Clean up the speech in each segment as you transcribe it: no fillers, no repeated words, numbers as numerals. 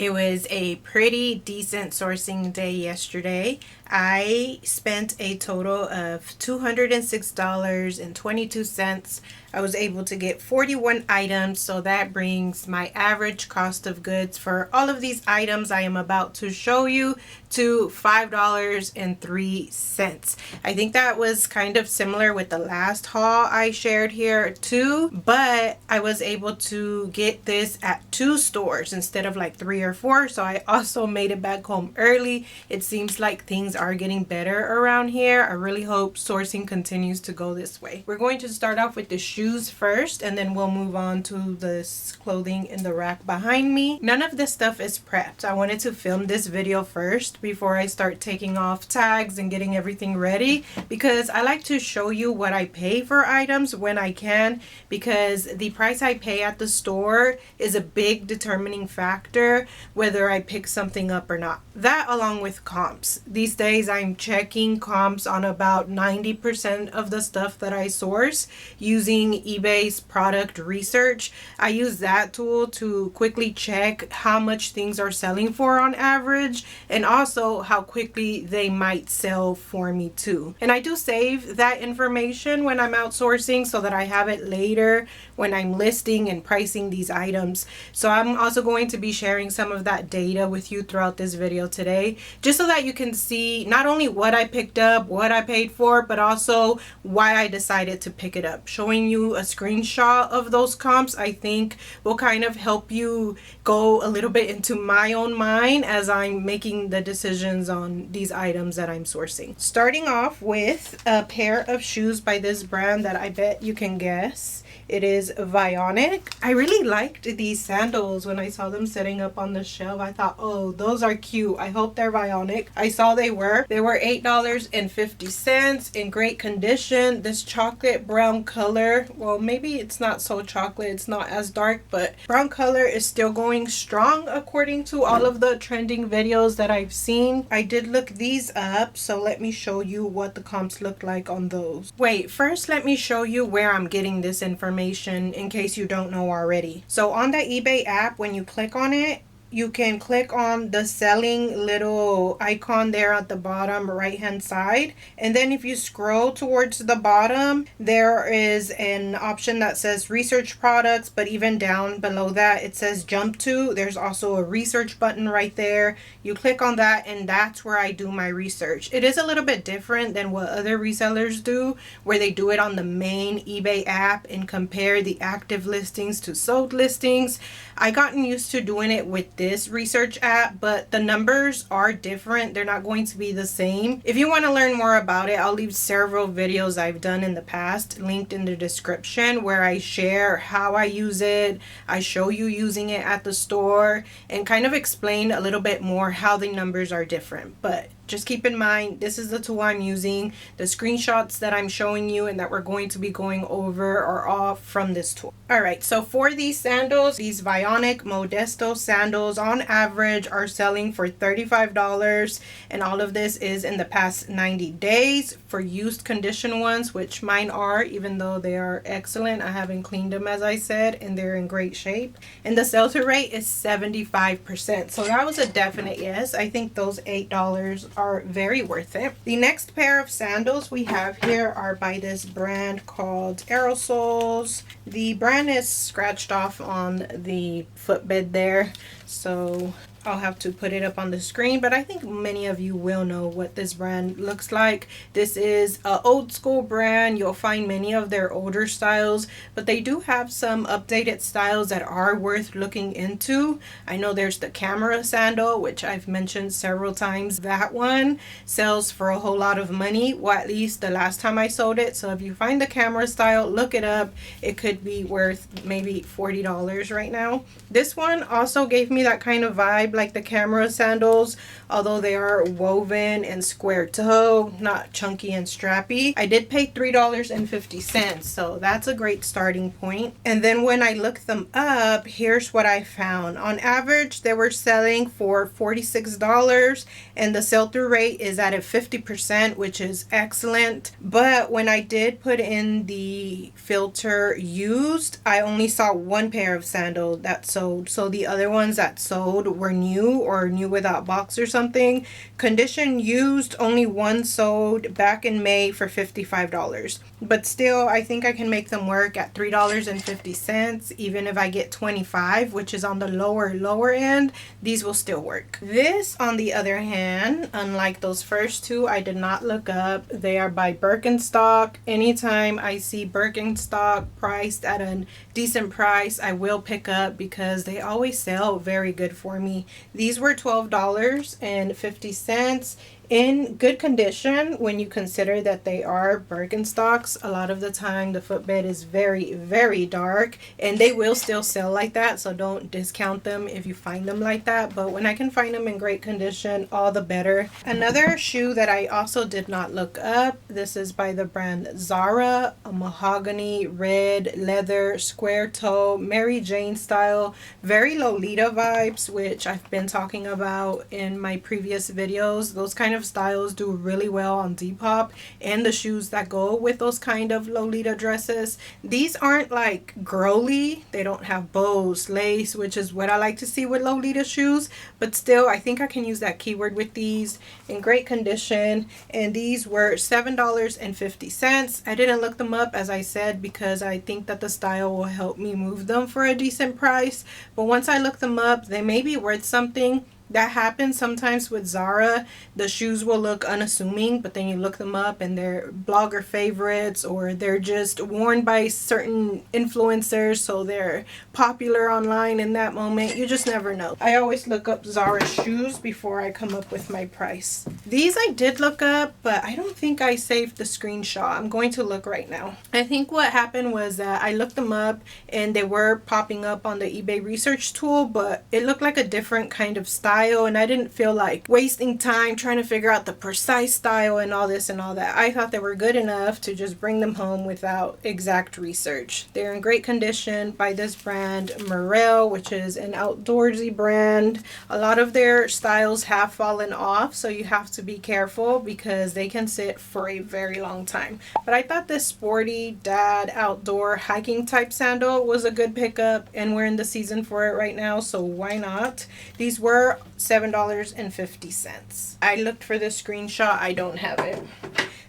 It was a pretty decent sourcing day yesterday. I spent a total of $206.22. I was able to get 41 items, so that brings my average cost of goods for all of these items I am about to show you to $5.03. I think that was kind of similar with the last haul I shared here too, but I was able to get this at 2 stores instead of like 3 or 4, so I also made it back home early. It seems like things are getting better around here. I really hope sourcing continues to go this way. We're going to start off with the shoes first, and then we'll move on to this clothing in the rack behind me. None of this stuff is prepped. I wanted to film this video first before I start taking off tags and getting everything ready, because I like to show you what I pay for items when I can, because the price I pay at the store is a big determining factor whether I pick something up or not. That along with comps. These days I'm checking comps on about 90% of the stuff that I source using eBay's product research. I use that tool to quickly check how much things are selling for on average, and also how quickly they might sell for me too. And I do save that information when I'm outsourcing so that I have it later when I'm listing and pricing these items. So I'm also going to be sharing some of that data with you throughout this video today, just so that you can see not only what I picked up, what I paid for, but also why I decided to pick it up. Showing you a screenshot of those comps, I think, will kind of help you go a little bit into my own mind as I'm making the decisions on these items that I'm sourcing. Starting off with a pair of shoes by this brand that I bet you can guess. It is Vionic. I really liked these sandals when I saw them sitting up on the shelf. I thought, oh, those are cute. I hope they're Vionic. I saw they were. They were $8.50 in great condition. This chocolate brown color, well, maybe it's not so chocolate. It's not as dark, but brown color is still going strong according to all of the trending videos that I've seen. I did look these up, so let me show you what the comps look like on those. Wait, first let me show you where I'm getting this information in case you don't know already. So on the eBay app, when you click on it, you can click on the selling little icon there at the bottom right hand side, and then if you scroll towards the bottom, there is an option that says research products, but even down below that it says jump to. There's also a research button right there. You click on that, and that's where I do my research. It is a little bit different than what other resellers do, where they do it on the main eBay app and compare the active listings to sold listings. I gotten used to doing it with this research app, but the numbers are different. They're not going to be the same. If you want to learn more about it, I'll leave several videos I've done in the past linked in the description, where I share how I use it. I show you using it at the store and kind of explain a little bit more how the numbers are different. But just keep in mind, this is the tool I'm using. The screenshots that I'm showing you and that we're going to be going over are all from this tool. Alright, so for these sandals, these Vionic Modesto sandals on average are selling for $35, and all of this is in the past 90 days. For used condition ones, which mine are, even though they are excellent, I haven't cleaned them as I said, and they're in great shape. And the sell-through rate is 75%, so that was a definite yes. I think those $8 are very worth it. The next pair of sandals we have here are by this brand called Aerosoles. The brand is scratched off on the footbed there, so I'll have to put it up on the screen, but I think many of you will know what this brand looks like. This is an old school brand. You'll find many of their older styles, but they do have some updated styles that are worth looking into. I know there's the camera sandal, which I've mentioned several times. That one sells for a whole lot of money, well, at least the last time I sold it. So if you find the camera style, look it up. It could be worth maybe $40 right now. This one also gave me that kind of vibe like the camera sandals, although they are woven and square toe, not chunky and strappy. I did pay $3.50, so that's a great starting point. And then when I looked them up, here's what I found. On average, they were selling for $46, and the sell-through rate is at a 50%, which is excellent. But when I did put in the filter used, I only saw one pair of sandals that sold, so the other ones that that sold were new or new without box or something. Condition used, only one sold back in May for $55. But still, I think I can make them work at $3.50. Even if I get 25, which is on the lower end, these will still work. This, on the other hand, unlike those first two, I did not look up. They are by Birkenstock. Anytime I see Birkenstock priced at a decent price, I will pick up because they always sell very good for me. These were $12.50 in good condition when you consider that they are Birkenstocks. A lot of the time the footbed is very, very dark, and they will still sell like that, so don't discount them if you find them like that. But when I can find them in great condition, all the better. Another shoe that I also did not look up, this is by the brand Zara, a mahogany red leather square toe Mary Jane style, very Lolita vibes, which I've been talking about in my previous videos. Those kind of styles do really well on Depop, and the shoes that go with those kind of Lolita dresses. These aren't like girly, they don't have bows, lace, which is what I like to see with Lolita shoes, but still I think I can use that keyword with these. In great condition, and these were $7.50. I didn't look them up, as I said, because I think that the style will help me move them for a decent price, but once I look them up, they may be worth something. That happens sometimes with Zara. The shoes will look unassuming, but then you look them up and they're blogger favorites, or they're just worn by certain influencers, so they're popular online in that moment. You just never know. I always look up Zara shoes before I come up with my price. These I did look up, but I don't think I saved the screenshot. I'm going to look right now. I think what happened was that I looked them up and they were popping up on the eBay research tool, but it looked like a different kind of style, and I didn't feel like wasting time trying to figure out the precise style and all this and all that. I thought they were good enough to just bring them home without exact research. They're in great condition by this brand Resell, which is an outdoorsy brand. A lot of their styles have fallen off, so you have to be careful because they can sit for a very long time. But I thought this sporty dad outdoor hiking type sandal was a good pickup, and we're in the season for it right now, so why not? These were $7.50. I looked for the screenshot. I don't have it.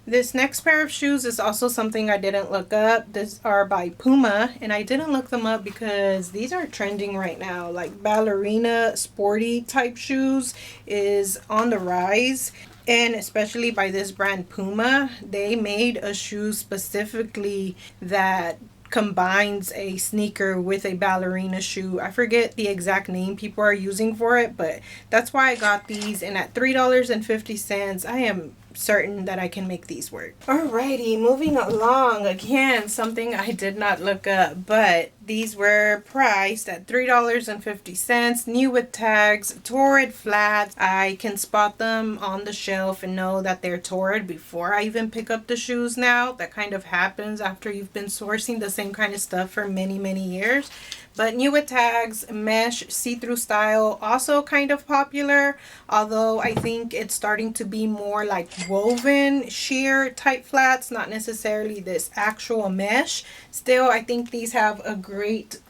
This next pair of shoes is also something I didn't look up. These are by Puma, and I didn't look them up because these are trending right now. Like ballerina sporty type shoes is on the rise, and especially by this brand Puma. They made a shoe specifically that combines a sneaker with a ballerina shoe. I forget the exact name people are using for it, but that's why I got these, and at $3.50 I am certain that I can make these work. Alrighty, moving along. Again, something I did not look up, but these were priced at $3.50, new with tags, torrid flats. I can spot them on the shelf and know that they're torrid before I even pick up the shoes now. That kind of happens after you've been sourcing the same kind of stuff for many, many years. But new with tags, mesh, see-through style, also kind of popular, although I think it's starting to be more like woven sheer type flats, not necessarily this actual mesh. Still, I think these have a great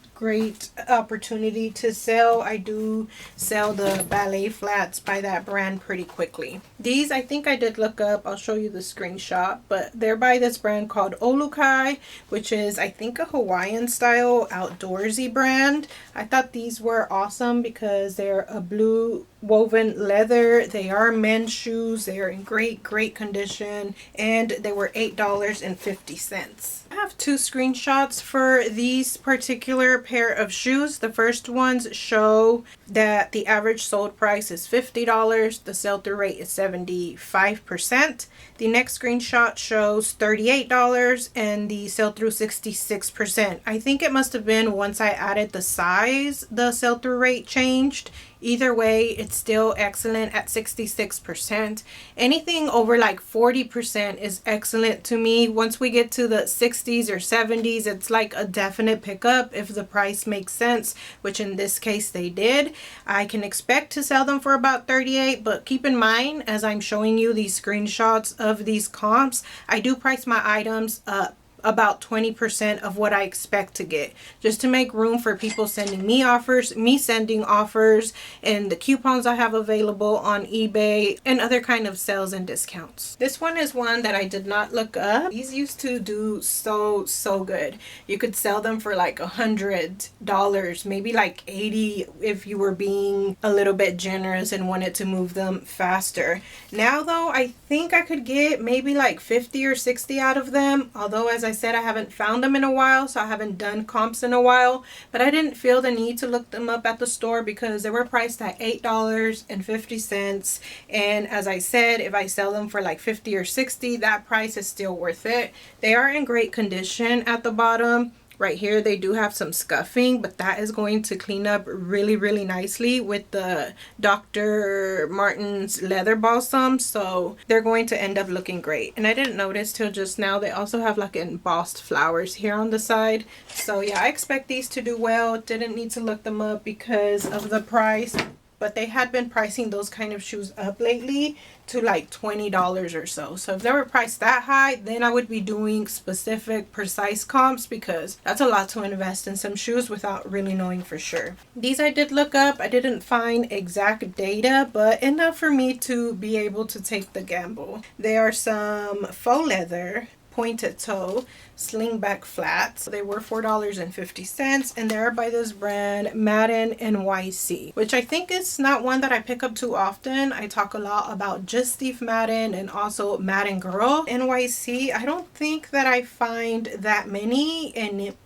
opportunity to sell. I do sell the ballet flats by that brand pretty quickly. These I think I did look up. I'll show you the screenshot, but they're by this brand called Olukai, which is I think a Hawaiian style outdoorsy brand. I thought these were awesome because they're a blue woven leather. They are men's shoes. They are in great condition, and they were $8.50. I have two screenshots for these particular pair of shoes. The first ones show that the average sold price is $50. The sell-through rate is 75%. The next screenshot shows $38 and the sell-through 66%. I think it must have been once I added the size, the sell-through rate changed. Either way, it's still excellent at 66%. Anything over like 40% is excellent to me. Once we get to the 60s or 70s, it's like a definite pickup if the price makes sense, which in this case they did. I can expect to sell them for about $38, but keep in mind, as I'm showing you these screenshots of these comps, I do price my items up about 20% of what I expect to get, just to make room for people sending me offers, me sending offers, and the coupons I have available on eBay, and other kind of sales and discounts. This one is one that I did not look up. These used to do so good. You could sell them for like $100, maybe like $80 if you were being a little bit generous and wanted to move them faster. Now though, I think I could get maybe like 50 or 60 out of them, although as I said, I haven't found them in a while, so I haven't done comps in a while. But I didn't feel the need to look them up at the store because they were priced at $8.50, and as I said, if I sell them for like 50 or 60, that price is still worth it. They are in great condition at the bottom. Right here they do have some scuffing, but that is going to clean up really nicely with the Dr. Martens leather balsam, so they're going to end up looking great. And I didn't notice till just now, they also have like embossed flowers here on the side. So yeah, I expect these to do well. Didn't need to look them up because of the price, but they had been pricing those kind of shoes up lately to like $20 or so. So if they were priced that high, then I would be doing specific precise comps, because that's a lot to invest in some shoes without really knowing for sure. These I did look up. I didn't find exact data, but enough for me to be able to take the gamble. They are some faux leather pointed toe slingback flats. They were $4.50, and they're by this brand Madden NYC, which I think is not one that I pick up too often. I talk a lot about Just Steve Madden and also Madden Girl. NYC, I don't think that I find that many,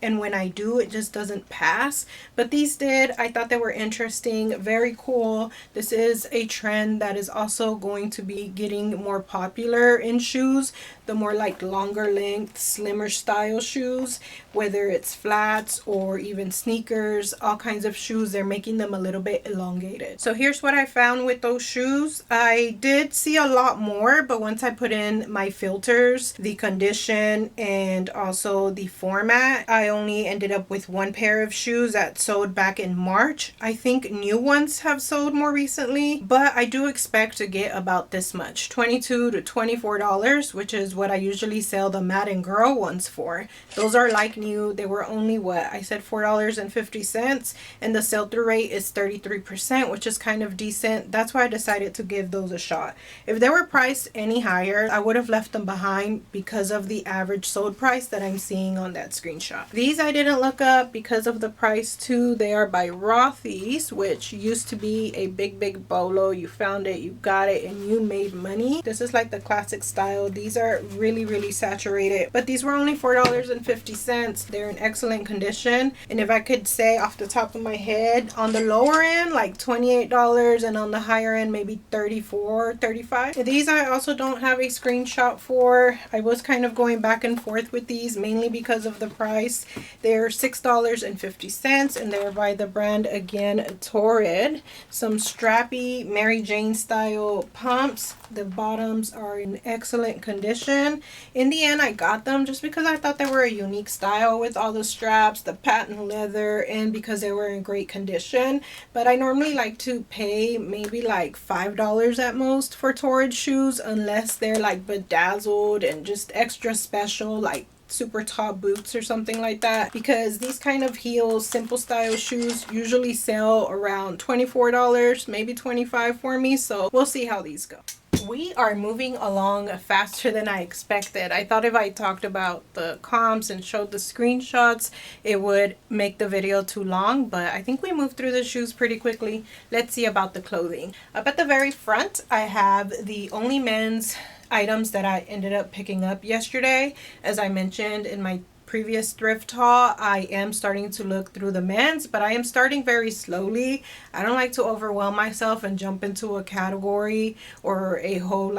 and when I do, it just doesn't pass. But these did. I thought they were interesting, very cool. This is a trend that is also going to be getting more popular in shoes. The more like longer length, slimmer style shoes, whether it's flats or even sneakers, all kinds of shoes, they're making them a little bit elongated. So here's what I found with those shoes. I did see a lot more, but once I put in my filters, the condition, and also the format, I only ended up with one pair of shoes that sold back in March. I think new ones have sold more recently, but I do expect to get about this much, $22 to $24, which is what I usually sell the Madden Girl ones for. Those are like new. They were only what I said, $4.50, and the sell-through rate is 33%, which is kind of decent. That's why I decided to give those a shot. If they were priced any higher, I would have left them behind because of the average sold price that I'm seeing on that screenshot. These I didn't look up because of the price too. They are by Rothy's, which used to be a big bolo. You found it, you got it, and you made money. This is like the classic style. These are really saturated, but these were only $4.50. They're in excellent condition, and if I could say off the top of my head, on the lower end like $28, and on the higher end maybe $34, $35. These I also don't have a screenshot for. I was kind of going back and forth with these, mainly because of the price. They're $6.50, and they're by the brand, again, Torrid. Some strappy Mary Jane style pumps. The bottoms are in excellent condition. In the end, I got them just because I thought they were a unique style with all the straps, the patent leather, and because they were in great condition. But I normally like to pay maybe like $5 at most for Torrid shoes, unless they're like bedazzled and just extra special, like super top boots or something like that, because these kind of heels, simple style shoes usually sell around $24, maybe $25 for me. So we'll see how these go. We are moving along faster than I expected. I thought if I talked about the comps and showed the screenshots, it would make the video too long, but I think we moved through the shoes pretty quickly. Let's see about the clothing. Up at the very front, I have the only men's items that I ended up picking up yesterday. As I mentioned in my previous thrift haul, I am starting to look through the men's, but I am starting very slowly. I don't like to overwhelm myself and jump into a category or a whole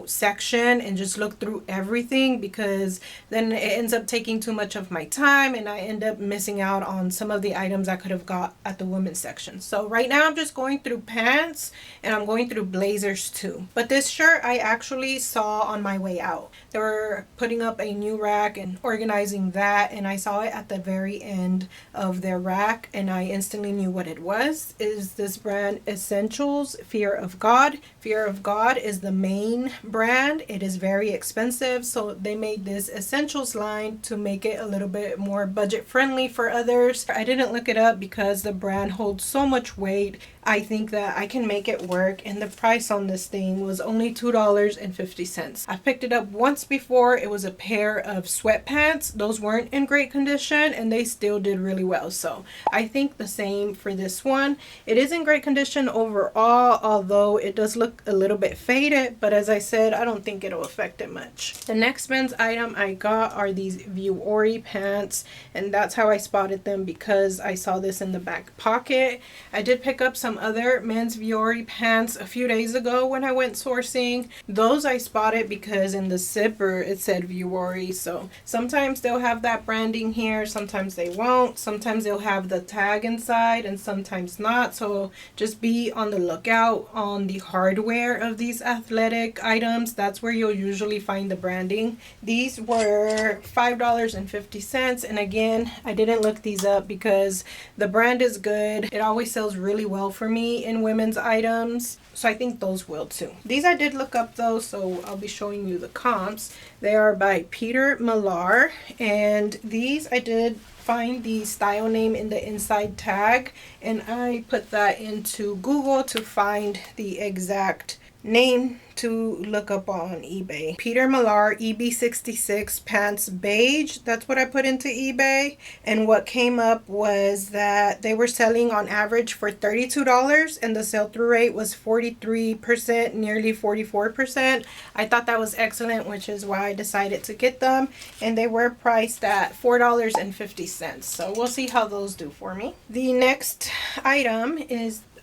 section and just look through everything, because then it ends up taking too much of my time and I end up missing out on some of the items I could have got at the women's section. So right now I'm just going through pants, and I'm going through blazers too. But this shirt I actually saw on my way out. They were putting up a new rack and organizing recognizing that, and I saw it at the very end of their rack, and I instantly knew what it was. Is this brand Essentials Fear of God. Fear of God is the main brand. It is very expensive, so they made this Essentials line to make it a little bit more budget friendly for others. I didn't look it up because the brand holds so much weight. I think that I can make it work, and the price on this thing was only $2.50. I picked it up once before. It was a pair of sweatpants. Those weren't in great condition and they still did really well, so I think the same for this one. It is in great condition overall, although it does look a little bit faded, but as I said, I don't think it'll affect it much. The next men's item I got are these Vuori pants, and that's how I spotted them, because I saw this in the back pocket. I did pick up some other men's Vuori pants a few days ago when I went sourcing. Those I spotted because in the zipper it said Vuori, so sometimes they'll have that branding here, sometimes they won't, sometimes they'll have the tag inside and sometimes not, so just be on the lookout on the hardware of these athletic items. That's where you'll usually find the branding. These were $5.50, and again, I didn't look these up because the brand is good. It always sells really well for me in women's items, so I think those will too. These I did look up though, so I'll be showing you the comps. They are by Peter Millar, and these I did find the style name in the inside tag, and I put that into Google to find the exact name to look up on eBay. Peter Millar EB66 pants beige. That's what I put into eBay, and what came up was that they were selling on average for $32 and the sell-through rate was 43%, nearly 44%. I thought that was excellent, which is why I decided to get them, and they were priced at $4.50, so we'll see how those do for me. The next item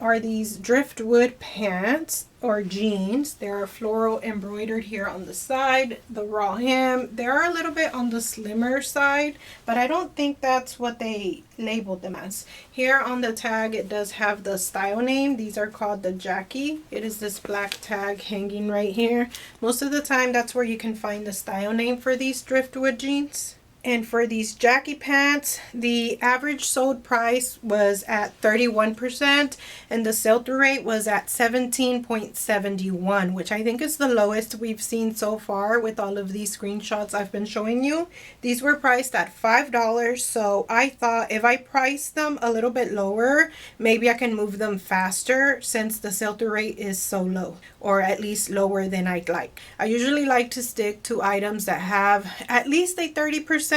are these driftwood pants or jeans. They're floral embroidered here on the side, the raw hem. They're a little bit on the slimmer side, but I don't think that's what they labeled them as. Here on the tag it does have the style name. These are called the Jackie. It is this black tag hanging right here. Most of the time that's where you can find the style name for these driftwood jeans. And for these Jackie pants, the average sold price was at 31% and the sell-through rate was at 17.71, which I think is the lowest we've seen so far with all of these screenshots I've been showing you. These were priced at $5, so I thought if I price them a little bit lower, maybe I can move them faster since the sell-through rate is so low, or at least lower than I'd like. I usually like to stick to items that have at least a 30%.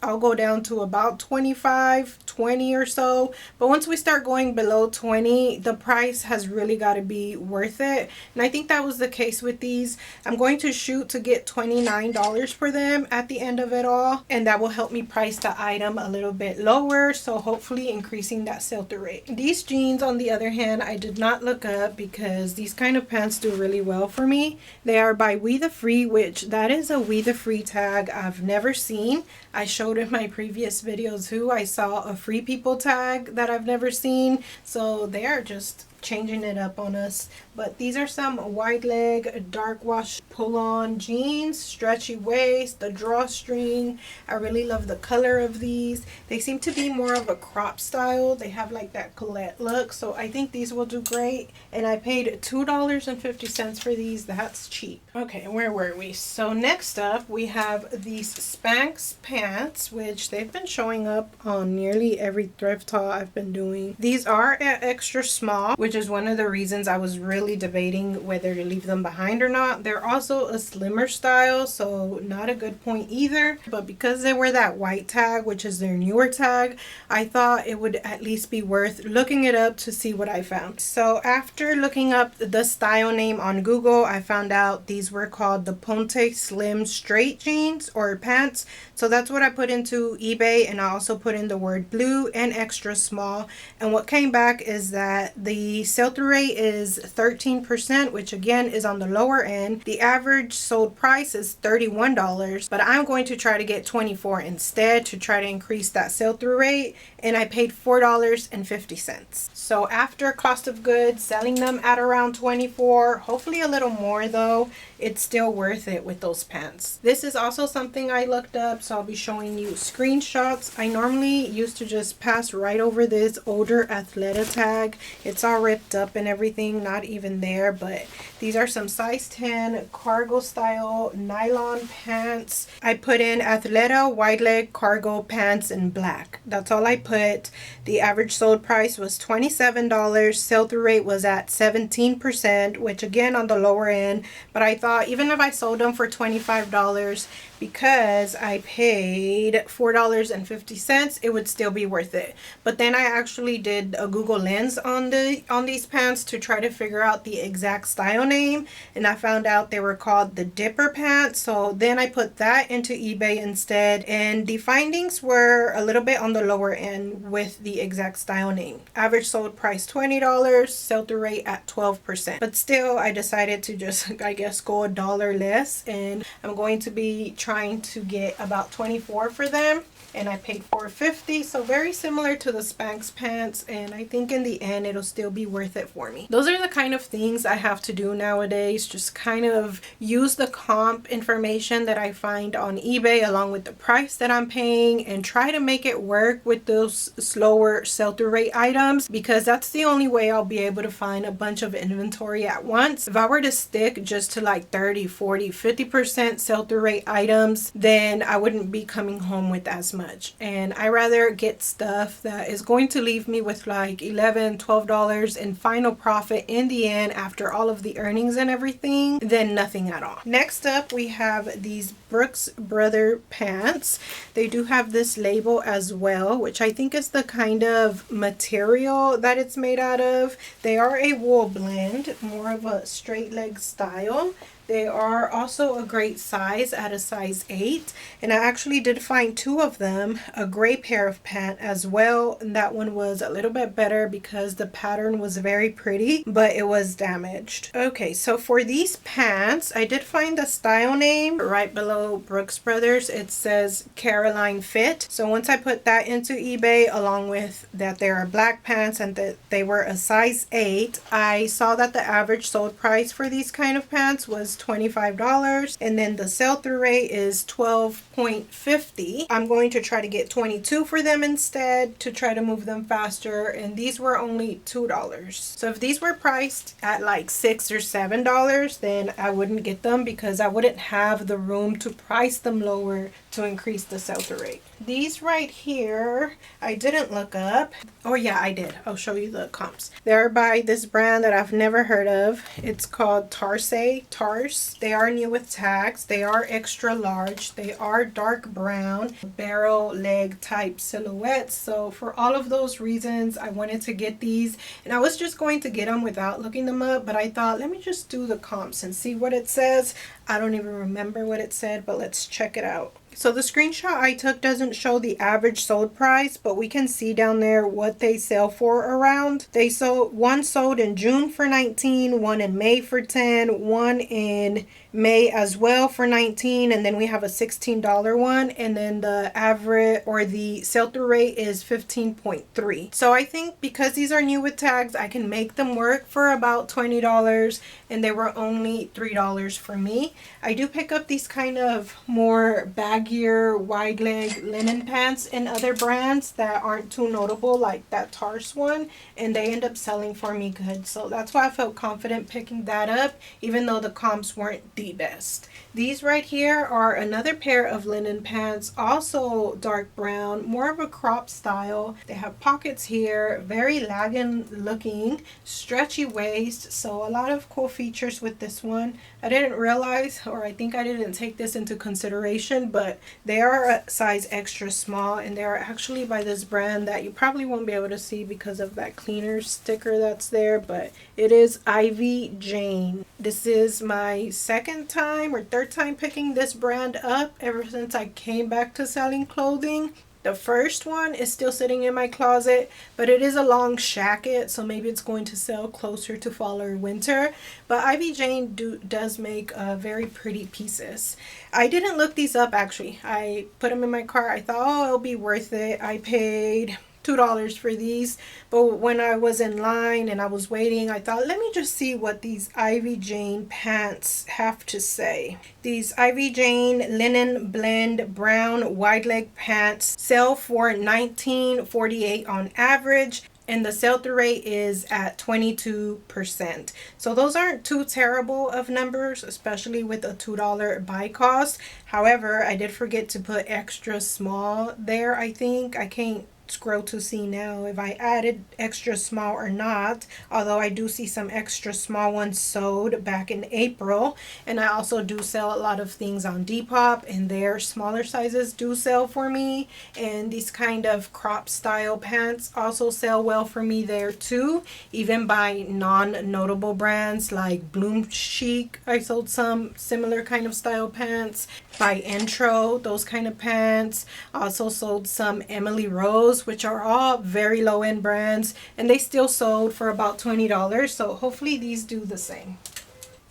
I'll go down to about 25, 20 or so, but once we start going below 20, the price has really got to be worth it, and I think that was the case with these. I'm going to shoot to get $29 for them at the end of it all, and that will help me price the item a little bit lower, so hopefully increasing that sell-through rate. These jeans on the other hand, I did not look up because these kind of pants do really well for me. They are by We The Free, which that is a We The Free tag I've never seen. I showed in my previous videos too. I saw a Free People tag that I've never seen, so they are just changing it up on us. But these are some wide leg dark wash pull on jeans, stretchy waist, the drawstring. I really love the color of these. They seem to be more of a crop style. They have like that Colette look, so I think these will do great, and I paid $2.50 for these. That's cheap. Okay, where were we? So next up we have these Spanx pants, which they've been showing up on nearly every thrift haul I've been doing. These are at extra small, which is one of the reasons I was really debating whether to leave them behind or not. They're also a slimmer style, so not a good point either, but because they were that white tag, which is their newer tag, I thought it would at least be worth looking it up to see what I found. So after looking up the style name on Google, I found out these were called the Ponte Slim Straight jeans or pants, so that's what I put into eBay, and I also put in the word blue and extra small, and what came back is that the the sell-through rate is 13%, which again is on the lower end. The average sold price is $31, but I'm going to try to get 24 instead to try to increase that sell-through rate, and I paid $4.50. So after cost of goods, selling them at around 24, hopefully a little more though, it's still worth it with those pants. This is also something I looked up, so I'll be showing you screenshots. I normally used to just pass right over this older Athleta tag. It's all ripped up and everything, not even there, but these are some size 10 cargo style nylon pants. I put in Athleta wide leg cargo pants in black. That's all I put. The average sold price was $27. Sell-through rate was at 17%, which again on the lower end, but I thought even if I sold them for $25, because I paid $4.50, it would still be worth it. But then I actually did a Google Lens on these pants to try to figure out the exact style name, and I found out they were called the Dipper pants. So then I put that into eBay instead, and the findings were a little bit on the lower end with the exact style name. Average sold price $20, sell-through rate at 12%. But still, I decided to just, I guess, go $1 less, and I'm going to be trying to get about 24 for them, and I paid $4.50, so very similar to the Spanx pants, and I think in the end it'll still be worth it for me. Those are the kind of things I have to do nowadays, just kind of use the comp information that I find on eBay along with the price that I'm paying and try to make it work with those slower sell-through rate items, because that's the only way I'll be able to find a bunch of inventory at once. If I were to stick just to like 30, 40, 50% sell-through rate items, then I wouldn't be coming home with as much. And I rather get stuff that is going to leave me with like $11, $12 in final profit in the end after all of the earnings and everything than nothing at all. Next up, we have these Brooks Brother pants. They do have this label as well, which I think is the kind of material that it's made out of. They are a wool blend, more of a straight leg style. They are also a great size at a size 8, and I actually did find 2 of them, a gray pair of pant as well, and that one was a little bit better because the pattern was very pretty, but it was damaged. Okay, so for these pants, I did find the style name right below Brooks Brothers. It says Caroline Fit. So once I put that into eBay, along with that they are black pants and that they were a size 8, I saw that the average sold price for these kind of pants was $25, and then the sell-through rate is 12.50. I'm going to try to get 22 for them instead to try to move them faster, and these were only $2. So if these were priced at like $6 or $7, then I wouldn't get them because I wouldn't have the room to price them lower to increase the sell-through rate. These right here, I didn't look up. Oh yeah, I did. I'll show you the comps. They're by this brand that I've never heard of. It's called Tars. They are new with tags. They are extra large. They are dark brown, barrel leg type silhouettes. So for all of those reasons, I wanted to get these, and I was just going to get them without looking them up, but I thought, let me just do the comps and see what it says. I don't even remember what it said, but let's check it out. So the screenshot I took doesn't show the average sold price, but we can see down there what they sell for around. One sold in June for $19, one in May for $10, one in May as well for $19, and then we have a $16 one, and then the average or the sell-through rate is 15.3. So I think because these are new with tags, I can make them work for about $20, and they were only $3 for me. I do pick up these kind of more baggier wide leg linen pants in other brands that aren't too notable, like that Tars one, and they end up selling for me good. So that's why I felt confident picking that up, even though the comps weren't the best. These right here are another pair of linen pants, also dark brown, more of a crop style. They have pockets here, very lagging looking, stretchy waist, so a lot of cool features with this one. I didn't realize, or I think I didn't take this into consideration, but they are a size extra small, and they are actually by this brand that you probably won't be able to see because of that cleaner sticker that's there, but it is Ivy Jane. This is my second time or third time picking this brand up ever since I came back to selling clothing. The first one is still sitting in my closet, but it is a long shacket, so maybe it's going to sell closer to fall or winter. But Ivy Jane does make very pretty pieces. I didn't look these up actually. I put them in my cart. I thought, oh, it'll be worth it. I paid $2 for these, but when I was in line and I was waiting, I thought, let me just see what these Ivy Jane pants have to say. These Ivy Jane linen blend brown wide leg pants sell for $19.48 on average, and the sell-through rate is at 22%. So those aren't too terrible of numbers, especially with a $2 buy cost. However, I did forget to put extra small there. I think I can't scroll to see now if I added extra small or not, although I do see some extra small ones sold back in April. And I also do sell a lot of things on Depop, and their smaller sizes do sell for me. And these kind of crop style pants also sell well for me there too, even by non-notable brands like Bloom Chic. I sold some similar kind of style pants. By Intro, those kind of pants. Also sold some Emily Rose, which are all very low end brands, and they still sold for about $20. So hopefully these do the same.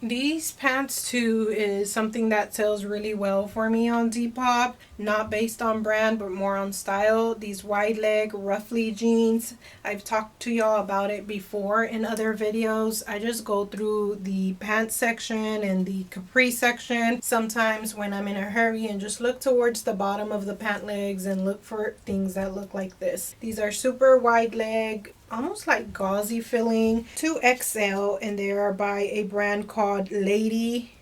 These pants too is something that sells really well for me on Depop, not based on brand but more on style. These wide leg roughly jeans, I've talked to y'all about it before in other videos. I just go through the pants section and the capri section sometimes when I'm in a hurry and just look towards the bottom of the pant legs and look for things that look like this. These are super wide leg, almost like gauzy feeling, 2XL, and they are by a brand called Lady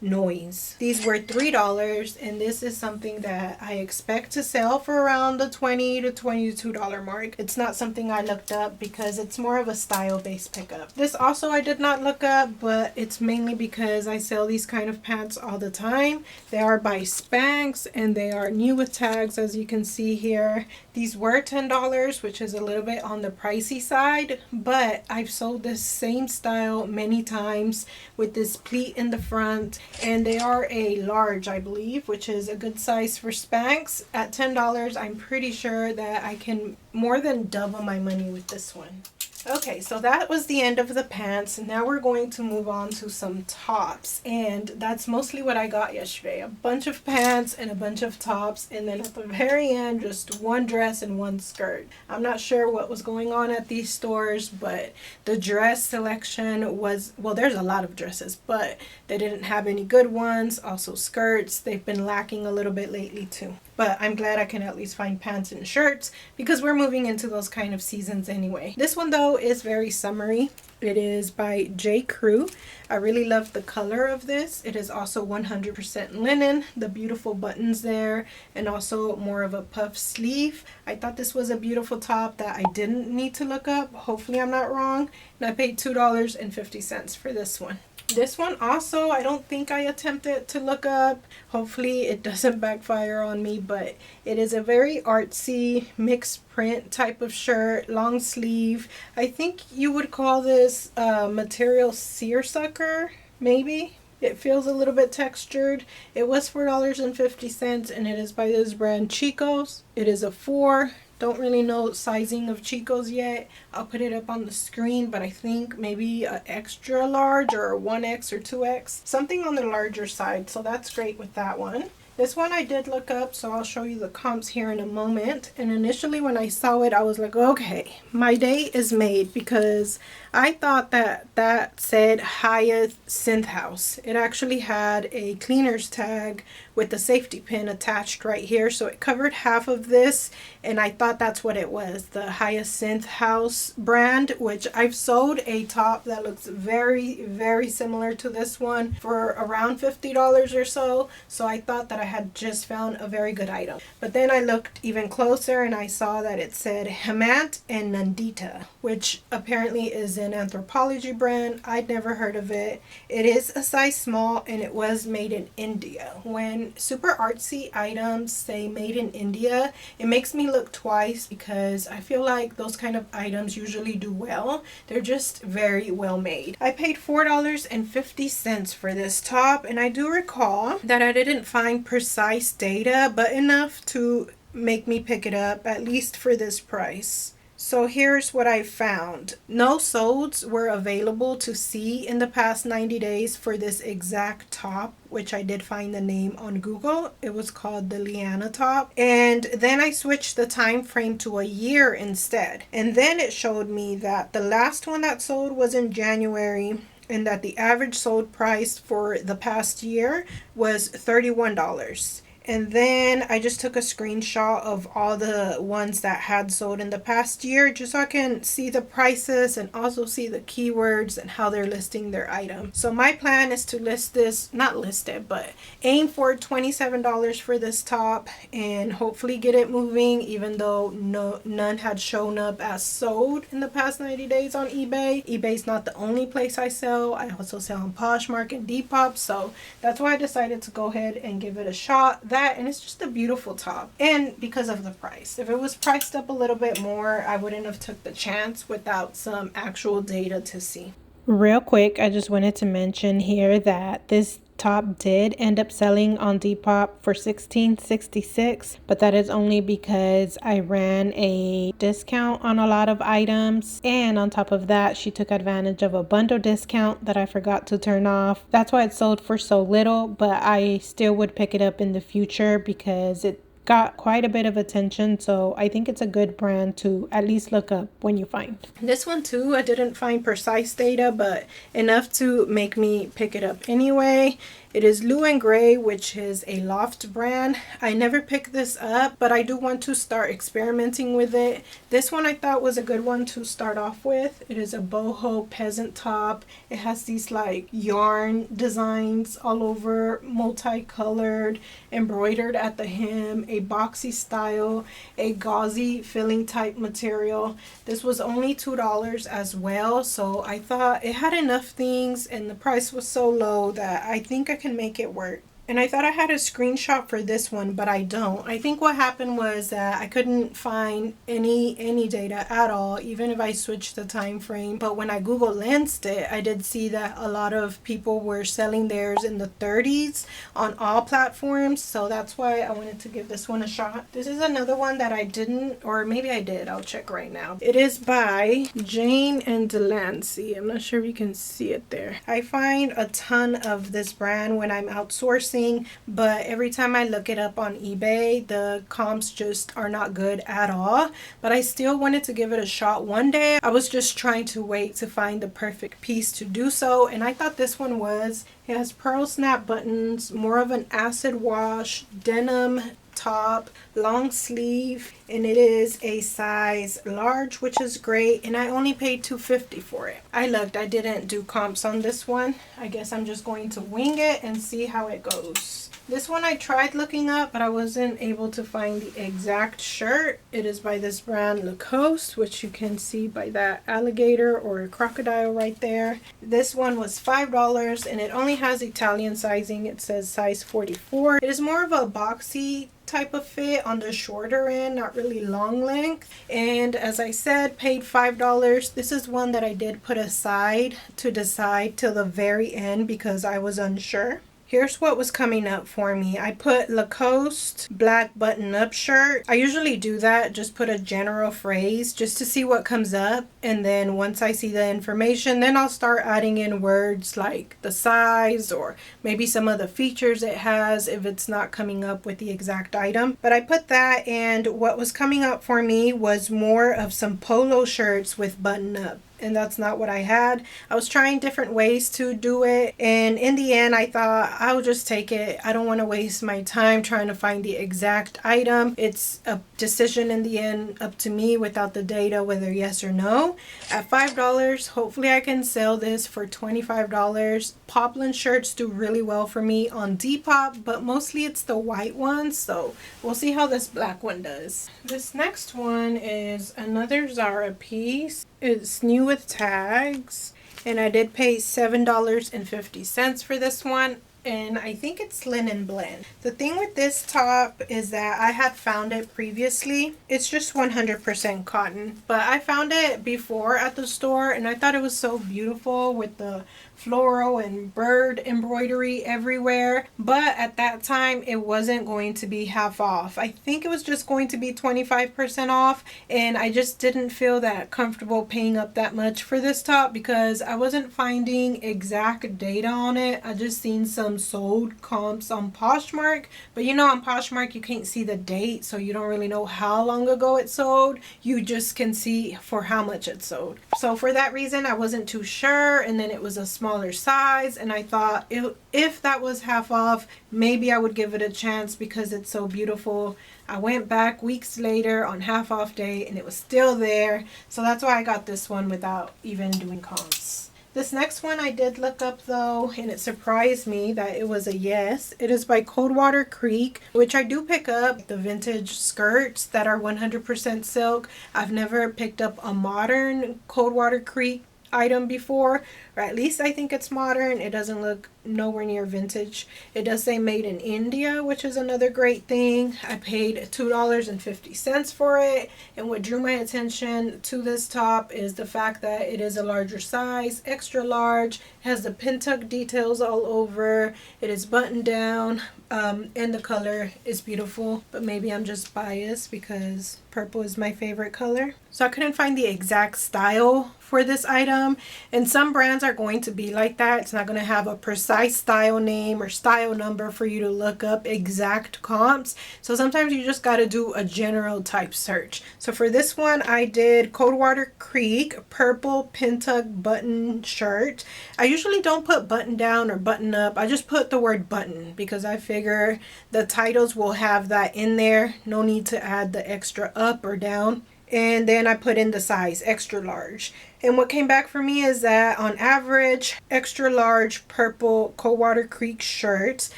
Noise. These were $3, and this is something that I expect to sell for around the $20 to $22 mark. It's not something I looked up because it's more of a style based pickup. This also I did not look up, but it's mainly because I sell these kind of pants all the time. They are by Spanx and they are new with tags, as you can see here. These were $10, which is a little bit on the pricey side, but I've sold this same style many times with this pleat in the front, and they are a large, I believe, which is a good size for Spanx. At $10, I'm pretty sure that I can more than double my money with this one. Okay, so that was the end of the pants. Now we're going to move on to some tops, and that's mostly what I got yesterday. A bunch of pants and a bunch of tops, and then at the very end just one dress and one skirt. I'm not sure what was going on at these stores, but the dress selection was, well, there's a lot of dresses, but they didn't have any good ones. Also skirts, they've been lacking a little bit lately too. But I'm glad I can at least find pants and shirts because we're moving into those kind of seasons anyway. This one though is very summery. It is by J. Crew. I really love the color of this. It is also 100% linen, the beautiful buttons there, and also more of a puff sleeve. I thought this was a beautiful top that I didn't need to look up. Hopefully I'm not wrong. And I paid $2.50 for this one. This one also, I don't think I attempted to look up. Hopefully it doesn't backfire on me, but it is a very artsy mixed print type of shirt, long sleeve. I think you would call this material seersucker, maybe. It feels a little bit textured. It was $4.50 and it is by this brand Chico's. It is a 4. Don't really know sizing of Chico's yet. I'll put it up on the screen, but I think maybe an extra large or a 1X or 2X. Something on the larger side, so that's great with that one. This one I did look up, so I'll show you the comps here in a moment. And initially when I saw it, I was like, okay, my day is made, because I thought that said Hyacinth House. It actually had a cleaner's tag with the safety pin attached right here, so it covered half of this, and I thought that's what it was, the Hyacinth House brand, which I've sold a top that looks very, very similar to this one for around $50 or so. So I thought that I had just found a very good item. But then I looked even closer and I saw that it said Hemant and Nandita, which apparently is an Anthropology brand. I'd never heard of it. It is a size small and it was made in India. When super artsy items say made in India, it makes me look twice, because I feel like those kind of items usually do well. They're just very well made. I paid $4.50 for this top, and I do recall that I didn't find precise data, but enough to make me pick it up, at least for this price. So here's what I found. No solds were available to see in the past 90 days for this exact top, which I did find the name on Google. It was called the Liana top. And then I switched the time frame to a year instead. And then it showed me that the last one that sold was in January, and that the average sold price for the past year was $31. And then I just took a screenshot of all the ones that had sold in the past year, just so I can see the prices and also see the keywords and how they're listing their item. So my plan is to list this, not list it, but aim for $27 for this top and hopefully get it moving, even though none had shown up as sold in the past 90 days on eBay. eBay's not the only place I sell. I also sell on Poshmark and Depop, so that's why I decided to go ahead and give it a shot. And it's just a beautiful top, and because of the price. If it was priced up a little bit more, I wouldn't have took the chance without some actual data to see. Real quick, I just wanted to mention here that this top did end up selling on Depop for $16.66, but that is only because I ran a discount on a lot of items, and on top of that she took advantage of a bundle discount that I forgot to turn off. That's why it sold for so little, but I still would pick it up in the future because it got quite a bit of attention, so I think it's a good brand to at least look up when you find. This one too, I didn't find precise data, but enough to make me pick it up anyway. It is Lou & Grey, which is a loft brand. I never picked this up, but I do want to start experimenting with it. This one I thought was a good one to start off with. It is a boho peasant top. It has these like yarn designs all over, multicolored, embroidered at the hem, a boxy style, a gauzy filling type material. This was only $2 as well, so I thought it had enough things and the price was so low that I think I can make it work. And I thought I had a screenshot for this one, but I don't. I think what happened was that I couldn't find any data at all, even if I switched the time frame. But when I Google Lensed it, I did see that a lot of people were selling theirs in the 30s on all platforms. So that's why I wanted to give this one a shot. This is another one that I didn't, or maybe I did. I'll check right now. It is by Jane and Delancey. I'm not sure if you can see it there. I find a ton of this brand when I'm outsourcing, but every time I look it up on eBay, the comps just are not good at all. But I still wanted to give it a shot one day. I was just trying to wait to find the perfect piece to do so, and I thought this one was. It has pearl snap buttons, more of an acid wash denim top, long sleeve, and it is a size large, which is great, and I only paid $2.50 for it. I didn't do comps on this one. I guess I'm just going to wing it and see how it goes. This one I tried looking up, but I wasn't able to find the exact shirt. It is by this brand Lacoste, which you can see by that alligator or crocodile right there. This one was $5, and it only has Italian sizing. It says size 44. It is more of a boxy type of fit on the shorter end, not really long length. And as I said, paid $5. This is one that I did put aside to decide till the very end because I was unsure. Here's what was coming up for me. I put Lacoste black button-up shirt. I usually do that, just put a general phrase just to see what comes up. And then once I see the information, then I'll start adding in words like the size or maybe some of the features it has if it's not coming up with the exact item. But I put that, and what was coming up for me was more of some polo shirts with button-up. And that's not what I had. I was trying different ways to do it, and in the end I thought I'll just take it. I don't want to waste my time trying to find the exact item. It's a decision in the end up to me without the data whether yes or no. At $5, hopefully I can sell this for $25. Poplin shirts do really well for me on Depop, but mostly it's the white ones, so we'll see how this black one does. This next one is another Zara piece. It's new with tags, and I did pay $7.50 for this one, and I think it's linen blend. The thing with this top is that I had found it previously. It's just 100% cotton, but I found it before at the store, and I thought it was so beautiful with the floral and bird embroidery everywhere, but at that time it wasn't going to be half off. I think it was just going to be 25% off, and I just didn't feel that comfortable paying up that much for this top because I wasn't finding exact data on it. I just seen some sold comps on Poshmark, but you know, on Poshmark you can't see the date, so you don't really know how long ago it sold. You just can see for how much it sold. So for that reason I wasn't too sure, and then it was a smaller size, and I thought if that was half off, maybe I would give it a chance because it's so beautiful. I went back weeks later on half off day and it was still there, so that's why I got this one without even doing comps. This next one I did look up though, and it surprised me that it was a yes. It is by Coldwater Creek, which I do pick up the vintage skirts that are 100% silk. I've never picked up a modern Coldwater Creek item before, or at least I think it's modern. It doesn't look nowhere near vintage. It does say made in India, which is another great thing. I paid $2.50 for it, and what drew my attention to this top is the fact that it is a larger size, extra large, has the pin tuck details all over, it is buttoned down, and the color is beautiful, but maybe I'm just biased because purple is my favorite color. So I couldn't find the exact style for this item, and some brands are going to be like that. It's not going to have a precise style name or style number for you to look up exact comps, so sometimes you just got to do a general type search. So for this one I did Coldwater Creek purple pin tuck button shirt. I usually don't put button down or button up, I just put the word button because I figure the titles will have that in there, no need to add the extra up or down. And then I put in the size extra large, and what came back for me is that on average extra large purple Coldwater Creek shirts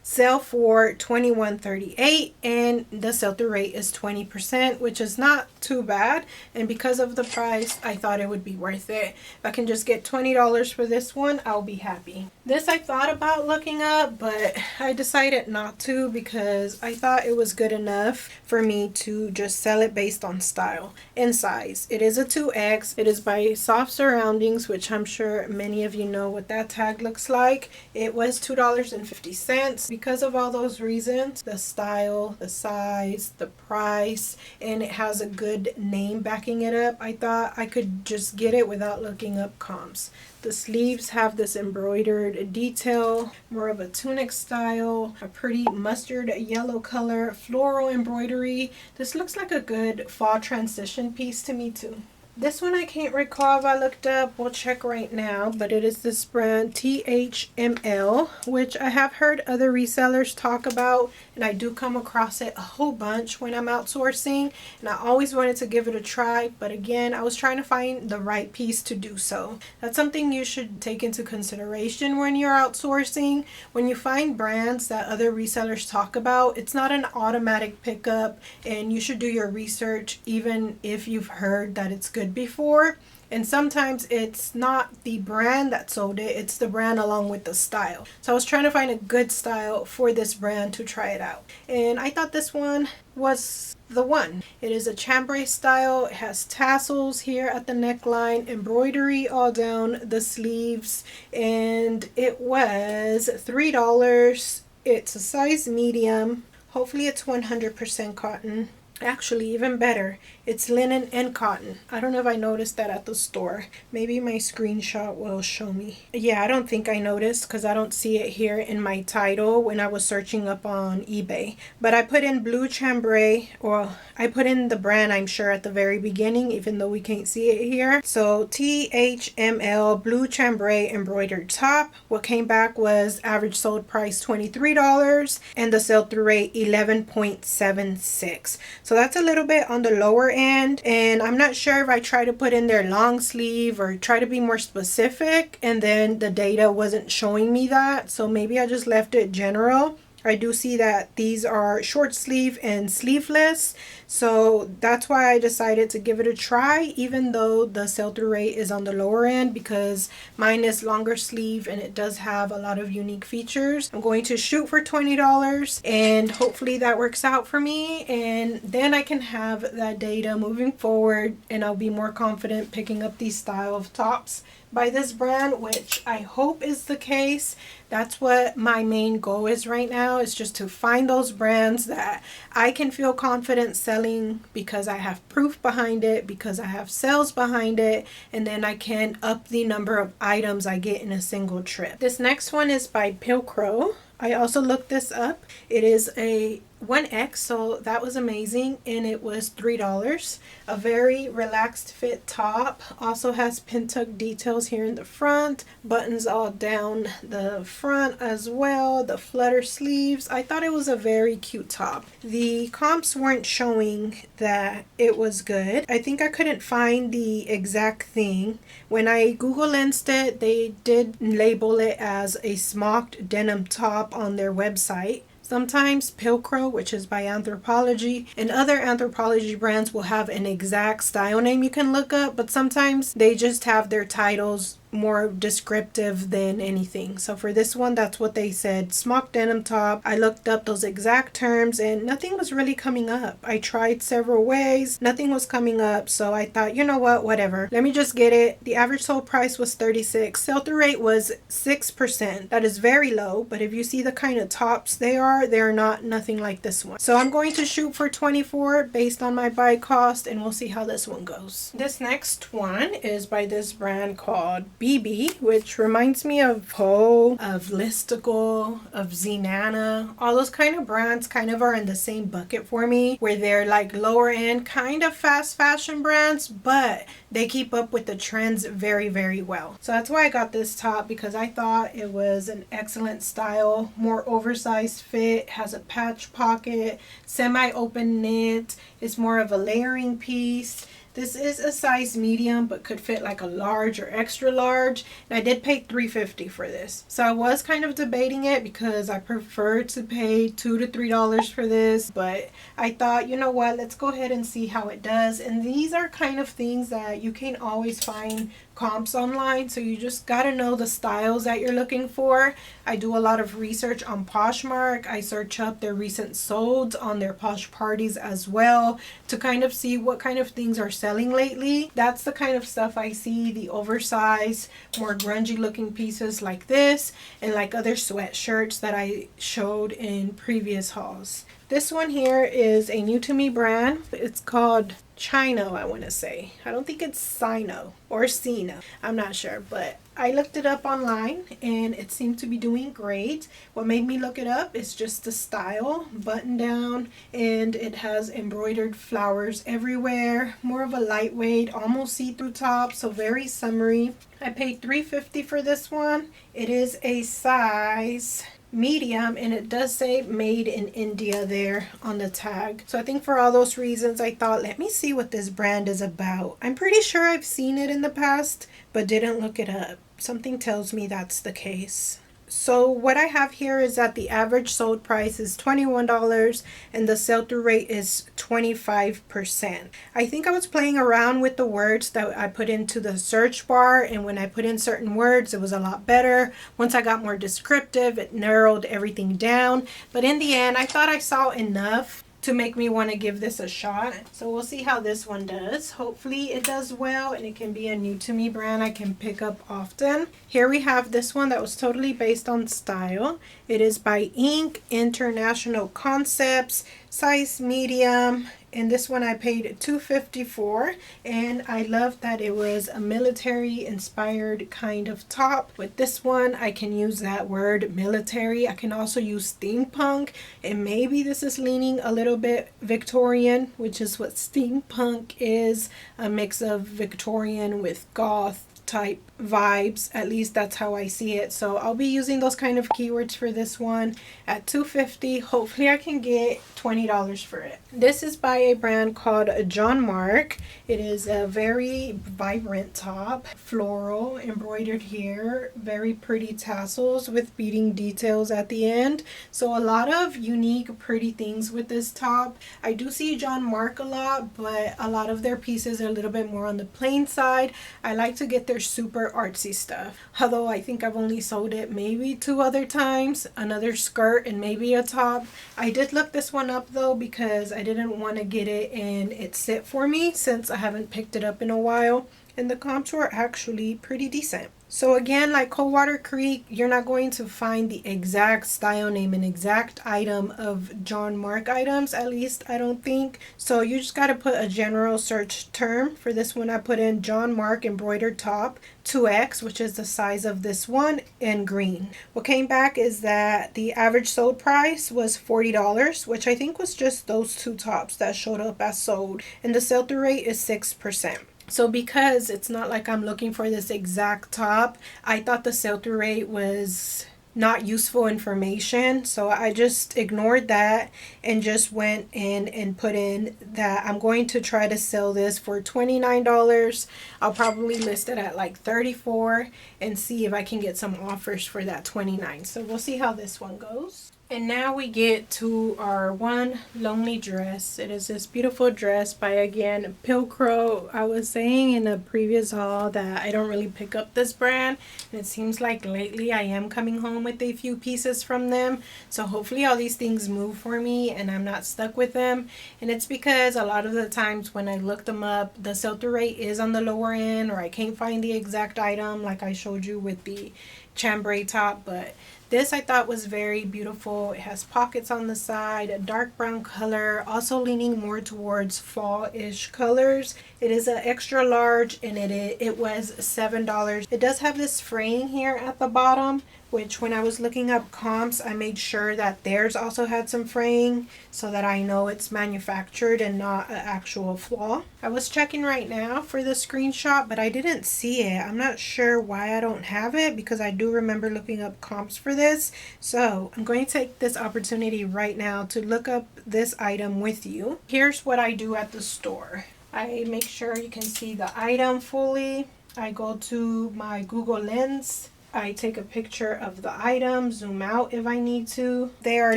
sell for $21.38, and the sell-through rate is 20%, which is not too bad, and because of the price I thought it would be worth it. If I can just get $20 for this one, I'll be happy. This I thought about looking up, but I decided not to because I thought it was good enough for me to just sell it based on style and size. It is a 2X. It is by Soft Surroundings, which I'm sure many of you know what that tag looks like. It was $2.50. Because of all those reasons, the style, the size, the price, and it has a good name backing it up, I thought I could just get it without looking up comps. The sleeves have this embroidered detail, more of a tunic style, a pretty mustard yellow color, floral embroidery. This looks like a good fall transition piece to me too. This one I can't recall if I looked up. We'll check right now, but it is this brand THML, which I have heard other resellers talk about, and I do come across it a whole bunch when I'm outsourcing, and I always wanted to give it a try, but again I was trying to find the right piece to do so. That's something you should take into consideration when you're outsourcing. When you find brands that other resellers talk about, it's not an automatic pickup, and you should do your research even if you've heard that it's good before. And sometimes it's not the brand that sold it, it's the brand along with the style. So I was trying to find a good style for this brand to try it out, and I thought this one was the one. It is a chambray style. It has tassels here at the neckline, embroidery all down the sleeves, and it was $3. It's a size medium. Hopefully it's 100% cotton. Actually, even better, it's linen and cotton. I don't know if I noticed that at the store. Maybe my screenshot will show me. Yeah, I don't think I noticed because I don't see it here in my title when I was searching up on eBay. But I put in blue chambray, or I put in the brand I'm sure at the very beginning, even though we can't see it here. So THML blue chambray embroidered top. What came back was average sold price $23 and the sell-through rate 11.76. So that's a little bit on the lower end, and I'm not sure if I try to put in their long sleeve or try to be more specific and then the data wasn't showing me that, so maybe I just left it general. I do see that these are short sleeve and sleeveless, So that's why I decided to give it a try, even though the sell-through rate is on the lower end, because mine is longer sleeve and it does have a lot of unique features. I'm going to shoot for $20 and hopefully that works out for me, and then I can have that data moving forward and I'll be more confident picking up these style of tops by this brand, which I hope is the case. That's what my main goal is right now, is just to find those brands that I can feel confident selling because I have proof behind it, because I have sales behind it, and then I can up the number of items I get in a single trip. This next one is by Pilcrow. I also looked this up. It is a 1X, so that was amazing, and it was $3. A very relaxed fit top. Also has pin tuck details here in the front, buttons all down the front as well, the flutter sleeves. I thought it was a very cute top. The comps weren't showing that it was good. I think I couldn't find the exact thing. When I Google Lensed it, they did label it as a smocked denim top on their website. Sometimes Pilcrow, which is by Anthropologie, and other Anthropologie brands will have an exact style name you can look up, but sometimes they just have their titles more descriptive than anything. So for this one, that's what they said, smock denim top. I looked up those exact terms and nothing was really coming up. I tried several ways, nothing was coming up, so I thought, you know what, whatever, let me just get it. The average sold price was $36. Sell-through rate was 6%. That is very low, but if you see the kind of tops they're not nothing like this one. So I'm going to shoot for $24 based on my buy cost, and we'll see how this one goes. This next one is by this brand called BB, which reminds me of Poe, of Listicle, of Zenana. All those kind of brands kind of are in the same bucket for me, where they're like lower end kind of fast fashion brands, but they keep up with the trends very, very well. So that's why I got this top, because I thought it was an excellent style, more oversized fit, has a patch pocket, semi-open knit, it's more of a layering piece. This is a size medium, but could fit like a large or extra large. And I did pay $3.50 for this. So I was kind of debating it because I prefer to pay $2 to $3 for this. But I thought, you know what, let's go ahead and see how it does. And these are kind of things that you can always find comps online, so you just gotta know the styles that you're looking for. I do a lot of research on Poshmark. I search up their recent solds on their Posh parties as well to kind of see what kind of things are selling lately. That's the kind of stuff I see, the oversized, more grungy looking pieces like this, and like other sweatshirts that I showed in previous hauls. This one here is a new to me brand. It's called Chino, I want to say. I don't think it's Sino or Sino. I'm not sure, but I looked it up online and it seemed to be doing great. What made me look it up is just the style, button down, and it has embroidered flowers everywhere. More of a lightweight, almost see-through top, so very summery. I paid $3.50 for this one. It is a size medium, and it does say made in India there on the tag. So I think for all those reasons, I thought, let me see what this brand is about. I'm pretty sure I've seen it in the past, but didn't look it up. Something tells me that's the case. So what I have here is that the average sold price is $21 and the sell-through rate is 25%. I think I was playing around with the words that I put into the search bar, and when I put in certain words, it was a lot better. Once I got more descriptive, it narrowed everything down. But in the end, I thought I saw enough to make me want to give this a shot. So we'll see how this one does. Hopefully it does well, and it can be a new to me brand I can pick up often. Here we have this one that was totally based on style. It is by Inc. International Concepts, size medium, and this one I paid $2.50 for, and I love that it was a military inspired kind of top. With this one, I can use that word military. I can also use steampunk, and maybe this is leaning a little bit Victorian, which is what steampunk is, a mix of Victorian with goth type vibes. At least that's how I see it. So I'll be using those kind of keywords for this one at $2.50. Hopefully I can get $20 for it. This is by a brand called John Mark. It is a very vibrant top, floral, embroidered here, very pretty tassels with beading details at the end. So a lot of unique, pretty things with this top. I do see John Mark a lot, but a lot of their pieces are a little bit more on the plain side. I like to get their super artsy stuff. Although I think I've only sold it maybe 2 other times. Another skirt and maybe a top. I did look this one up though because I didn't want to get it and it sit for me since I haven't picked it up in a while. And the comps were actually pretty decent. So again, like Coldwater Creek, you're not going to find the exact style name and exact item of John Mark items, at least I don't think. So you just got to put a general search term. For this one, I put in John Mark embroidered top 2X, which is the size of this one, in green. What came back is that the average sold price was $40, which I think was just those 2 tops that showed up as sold. And the sell-through rate is 6%. So because it's not like I'm looking for this exact top, I thought the sell-through rate was not useful information. So I just ignored that and just went in and put in that I'm going to try to sell this for $29. I'll probably list it at like $34 and see if I can get some offers for that $29. So we'll see how this one goes. And now we get to our one lonely dress. It is this beautiful dress by, again, Pilcrow. I was saying in a previous haul that I don't really pick up this brand. And it seems like lately I am coming home with a few pieces from them. So hopefully all these things move for me and I'm not stuck with them. And it's because a lot of the times when I look them up, the sell-through rate is on the lower end, or I can't find the exact item like I showed you with the chambray top. But this I thought was very beautiful. It has pockets on the side, a dark brown color, also leaning more towards fall-ish colors. It is an extra large and it was $7. It does have this fraying here at the bottom, which when I was looking up comps, I made sure that theirs also had some fraying so that I know it's manufactured and not an actual flaw. I was checking right now for the screenshot, but I didn't see it. I'm not sure why I don't have it because I do remember looking up comps for this. So I'm going to take this opportunity right now to look up this item with you. Here's what I do at the store. I make sure you can see the item fully. I go to my Google Lens. I take a picture of the item, zoom out if I need to. They are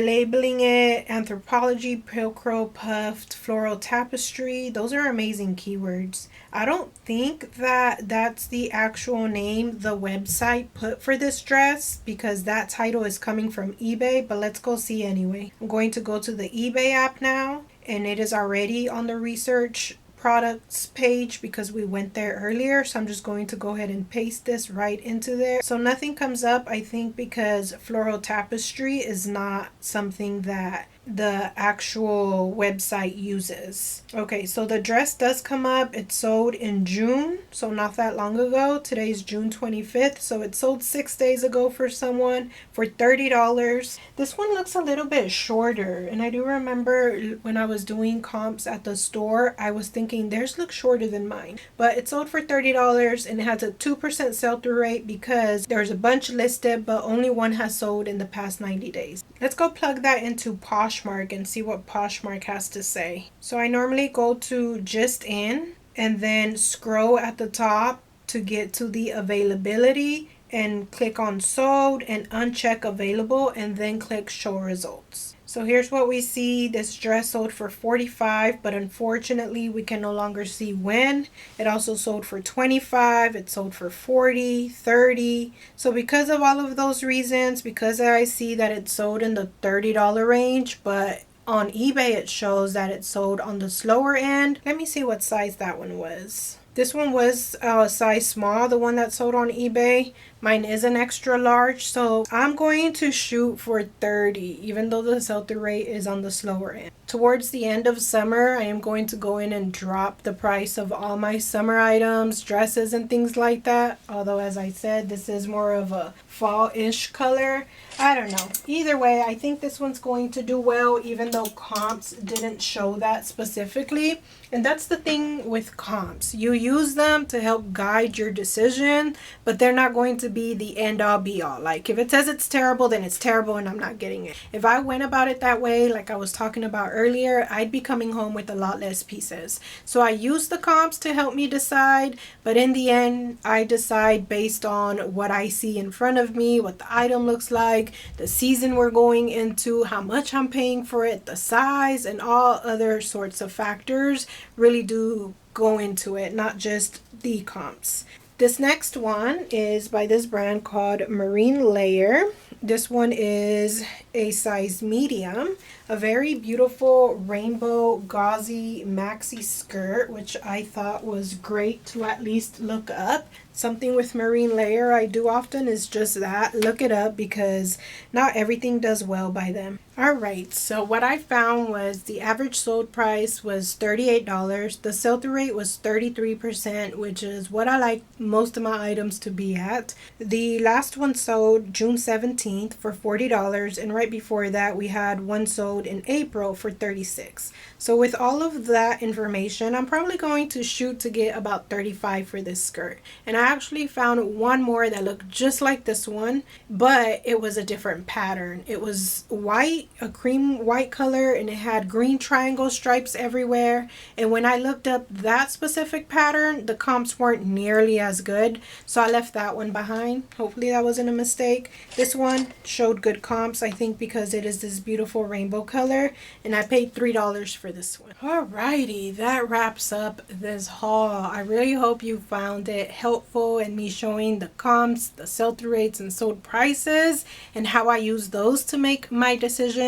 labeling it Anthropology, Pilcrow, Puffed, Floral Tapestry. Those are amazing keywords. I don't think that that's the actual name the website put for this dress because that title is coming from eBay, but let's go see anyway. I'm going to go to the eBay app now, and it is already on the research products page because we went there earlier. So I'm just going to go ahead and paste this right into there. So nothing comes up, I think, because floral tapestry is not something that the actual website uses. Okay, so the dress does come up. It sold in June, so not that long ago. Today's June 25th, so it sold 6 days ago for someone for $30. This one looks a little bit shorter, and I do remember when I was doing comps at the store, I was thinking theirs look shorter than mine. But it sold for $30 and it has a 2% sell-through rate because there's a bunch listed, but only one has sold in the past 90 days. Let's go plug that into Poshmark and see what Poshmark has to say. So I normally go to Just In and then scroll at the top to get to the availability and click on sold and uncheck available and then click show results. So here's what we see. This dress sold for $45, but unfortunately we can no longer see when. It also sold for $25. It sold for $40, $30. So because of all of those reasons, because I see that it sold in the $30 range, but on eBay it shows that it sold on the slower end. Let me see what size that one was. This one was a size small, the one that sold on eBay, Mine is an extra large, so I'm going to shoot for 30, even though the sell-through rate is on the slower end. Towards the end of summer, I am going to go in and drop the price of all my summer items, dresses, and things like that. Although, as I said, this is more of a fall-ish color. I don't know. Either way, I think this one's going to do well, even though comps didn't show that specifically. And that's the thing with comps. You use them to help guide your decision, but they're not going to be the end all be all. Like, if it says it's terrible, then it's terrible and I'm not getting it. If I went about it that way, like I was talking about earlier, I'd be coming home with a lot less pieces. So I use the comps to help me decide, but in the end, I decide based on what I see in front of me, what the item looks like, the season we're going into, how much I'm paying for it, the size, and all other sorts of factors really do go into it, not just the comps. This next one is by this brand called Marine Layer. This one is a size medium, a very beautiful rainbow gauzy maxi skirt, which I thought was great to at least look up. Something with Marine Layer I do often is just that, look it up, because not everything does well by them. Alright, so what I found was the average sold price was $38. The sell-through rate was 33%, which is what I like most of my items to be at. The last one sold June 17th for $40, and right before that we had one sold in April for $36. So with all of that information, I'm probably going to shoot to get about $35 for this skirt. And I actually found one more that looked just like this one, but it was a different pattern. It was white, a cream white color, and it had green triangle stripes everywhere. And when I looked up that specific pattern, the comps weren't nearly as good, so I left that one behind. Hopefully that wasn't a mistake. This one showed good comps, I think, because it is this beautiful rainbow color, and I paid $3 for this one. Alrighty, that wraps up this haul. I really hope you found it helpful in me showing the comps, the sell-through rates, and sold prices, and how I use those to make my decisions.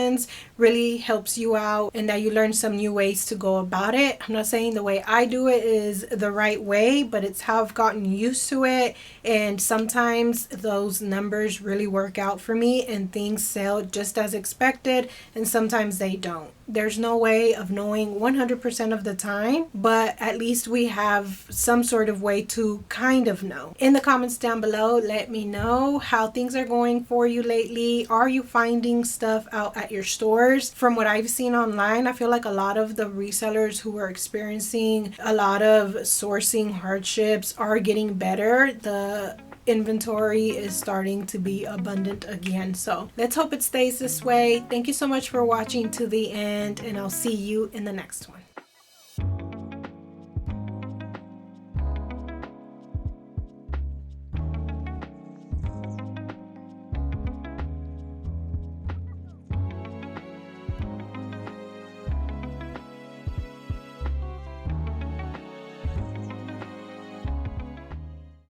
Really helps you out, and that you learn some new ways to go about it. I'm not saying the way I do it is the right way, but it's how I've gotten used to it, and sometimes those numbers really work out for me and things sell just as expected, and sometimes they don't. There's no way of knowing 100% of the time, but at least we have some sort of way to kind of know. In the comments down below, let me know how things are going for you lately. Are you finding stuff out at your stores? From what I've seen online, I feel like a lot of the resellers who are experiencing a lot of sourcing hardships are getting better. The inventory is starting to be abundant again, so let's hope it stays this way. Thank you so much for watching to the end, and I'll see you in the next one.